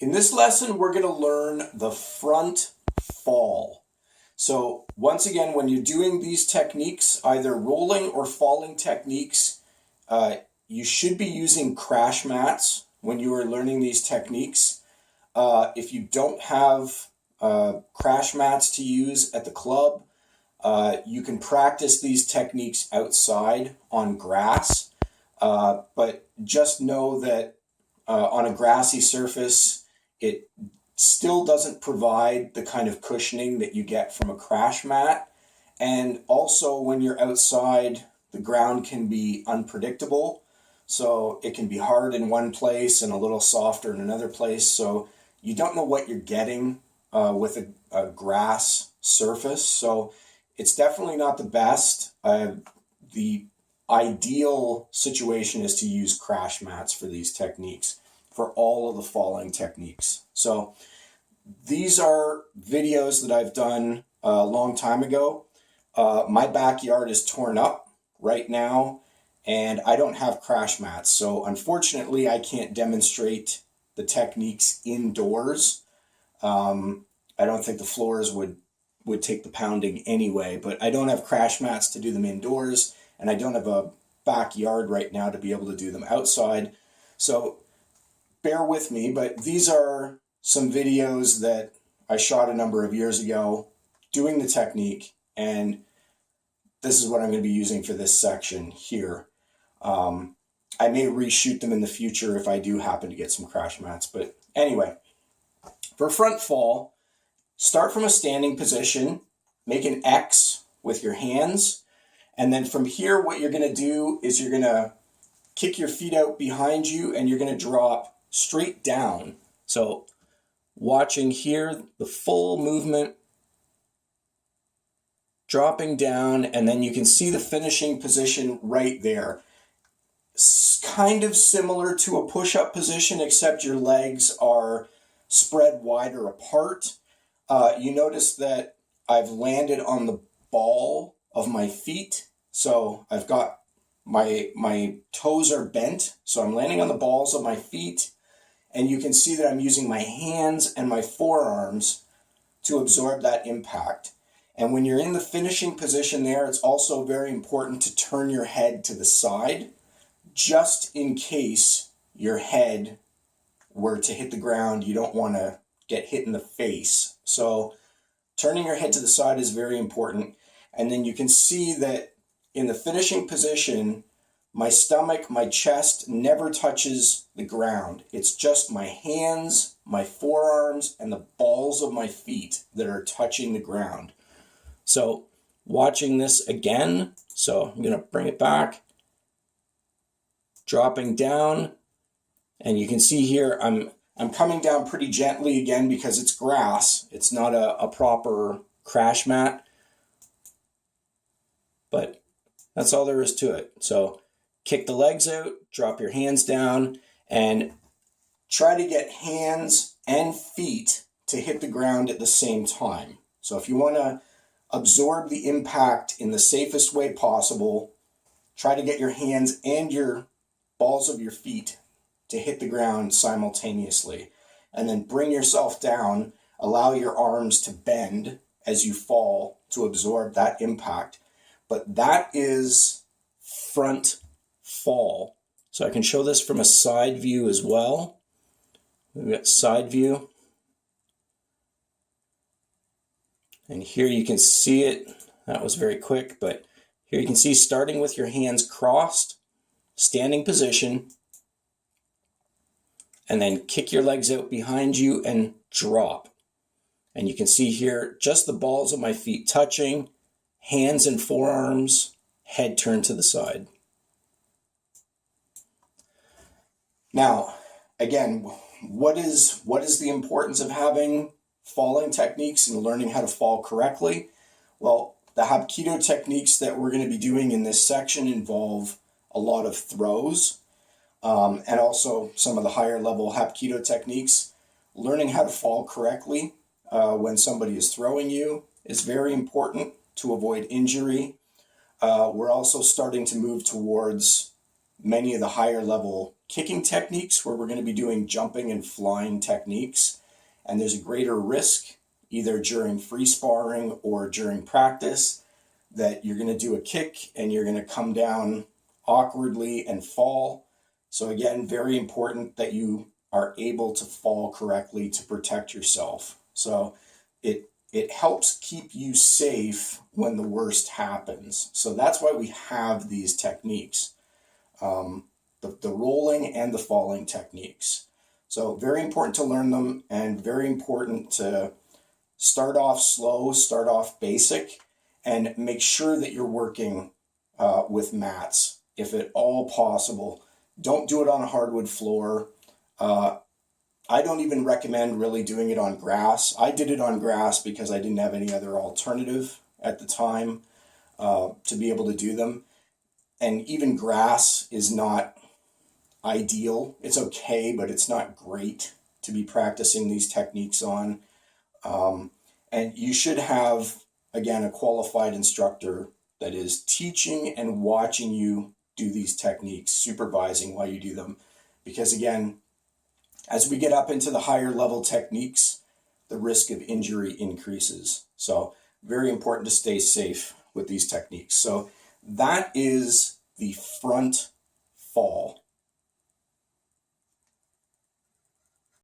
In this lesson, we're going to learn the front fall. So once again, when you're doing these techniques, either rolling or falling techniques, you should be using crash mats when you are learning these techniques. If you don't have crash mats to use at the club, you can practice these techniques outside on grass, but just know that on a grassy surface, it still doesn't provide the kind of cushioning that you get from a crash mat. And also when you're outside, the ground can be unpredictable. So it can be hard in one place and a little softer in another place. So you don't know what you're getting with a grass surface. So it's definitely not the best. The ideal situation is to use crash mats for these techniques, for all of the falling techniques. So these are videos that I've done a long time ago. My backyard is torn up right now and I don't have crash mats. So unfortunately, I can't demonstrate the techniques indoors. I don't think the floors would take the pounding anyway, but I don't have crash mats to do them indoors, and I don't have a backyard right now to be able to do them outside. So bear with me, but these are some videos that I shot a number of years ago doing the technique, and this is what I'm going to be using for this section here. I may reshoot them in the future if I do happen to get some crash mats, but anyway, for front fall, start from a standing position, make an X with your hands, and then from here what you're going to do is you're going to kick your feet out behind you and you're going to drop straight down. So watching here, the full movement, dropping down, and then you can see the finishing position right there. It's kind of similar to a push-up position, except your legs are spread wider apart. You notice that I've landed on the ball of my feet. So I've got my toes are bent. So I'm landing on the balls of my feet. And you can see that I'm using my hands and my forearms to absorb that impact. And when you're in the finishing position there, it's also very important to turn your head to the side, just in case your head were to hit the ground. You don't want to get hit in the face. So turning your head to the side is very important. And then you can see that in the finishing position, my stomach, my chest never touches the ground. It's just my hands, my forearms, and the balls of my feet that are touching the ground. So watching this again, so I'm going to bring it back, dropping down, and you can see here I'm coming down pretty gently again because it's grass. It's not a proper crash mat, but that's all there is to it. So kick the legs out, drop your hands down, and try to get hands and feet to hit the ground at the same time. So if you want to absorb the impact in the safest way possible, try to get your hands and your balls of your feet to hit the ground simultaneously. And then bring yourself down, allow your arms to bend as you fall to absorb that impact. But that is front fall. So I can show this from a side view as well. We've got side view. And here you can see it. That was very quick, but here you can see starting with your hands crossed, standing position, and then kick your legs out behind you and drop. And you can see here just the balls of my feet touching, hands and forearms, head turned to the side. Now, again, what is the importance of having falling techniques and learning how to fall correctly? Well, the Hapki-Do techniques that we're going to be doing in this section involve a lot of throws, and also some of the higher level Hapki-Do techniques. Learning how to fall correctly when somebody is throwing you is very important to avoid injury. We're also starting to move towards many of the higher level kicking techniques where we're going to be doing jumping and flying techniques, and there's a greater risk either during free sparring or during practice that you're going to do a kick and you're going to come down awkwardly and fall. So again, very important that you are able to fall correctly to protect yourself. So it helps keep you safe when the worst happens. So that's why we have these techniques, the rolling and the falling techniques. So very important to learn them, and very important to start off slow, start off basic, and make sure that you're working with mats if at all possible. Don't do it on a hardwood floor. I don't even recommend really doing it on grass. I did it on grass because I didn't have any other alternative at the time to be able to do them. And even grass is not ideal. It's okay, but it's not great to be practicing these techniques on. And you should have, again, a qualified instructor that is teaching and watching you do these techniques, supervising while you do them. Because again, as we get up into the higher level techniques, the risk of injury increases. So very important to stay safe with these techniques. So that is the front fall.